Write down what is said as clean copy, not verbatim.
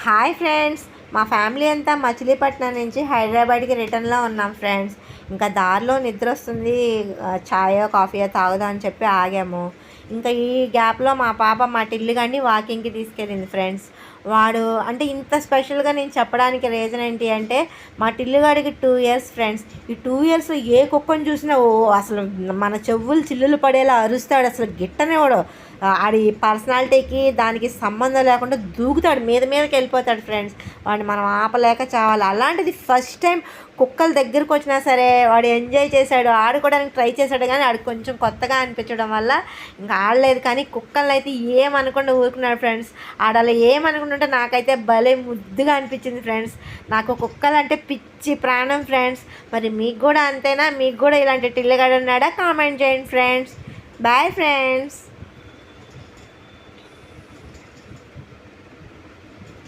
Hi friends, మా family అంతా మచిలీపట్నం నుంచి హైదరాబాద్కి రిటర్న్లో ఉన్నాం ఫ్రెండ్స్. ఇంకా దారిలో నిద్ర వస్తుంది, ఛాయో కాఫీయో తాగుదాం అని చెప్పి ఆగాము. ఇంకా ఈ గ్యాప్లో మా పాప మా టిల్లుగాడిని వాకింగ్కి తీసుకెళ్ళింది ఫ్రెండ్స్. వాడు అంటే ఇంత స్పెషల్గా నేను చెప్పడానికి రీజన్ ఏంటి అంటే, మా టిల్లుగాడికి 2 years ఫ్రెండ్స్. ఈ 2 years ఏ కుక్కను చూసినా అసలు మన చెవులు చిల్లులు పడేలా అరుస్తాడు, అసలు గిట్టనివాడు. ఆడి పర్సనాలిటీకి దానికి సంబంధం లేకుండా దూకుతాడు, మీదకి వెళ్ళిపోతాడు ఫ్రెండ్స్. వాడిని మనం ఆపలేక చావాలి. అలాంటిది ఫస్ట్ టైం కుక్కల దగ్గరకు వచ్చినా సరే వాడు ఎంజాయ్ చేశాడు, ఆడుకోవడానికి ట్రై చేశాడు. కానీ ఆడికి కొంచెం కొత్తగా అనిపించడం వల్ల ఇంకా ఆడలేదు. కానీ కుక్కల్ని అయితే ఏమనకుండా ఊరుకున్నాడు ఫ్రెండ్స్. ఆడలా ఏమనుకుంటుంటే నాకైతే భలే ముద్దుగా అనిపించింది ఫ్రెండ్స్. నాకు కుక్కలంటే పిచ్చి ప్రాణం ఫ్రెండ్స్. మరి మీకు కూడా అంతేనా? మీకు కూడా ఇలాంటి టిల్లగాడు ఉన్నాడా? కామెంట్ చేయండి ఫ్రెండ్స్. Bye friends.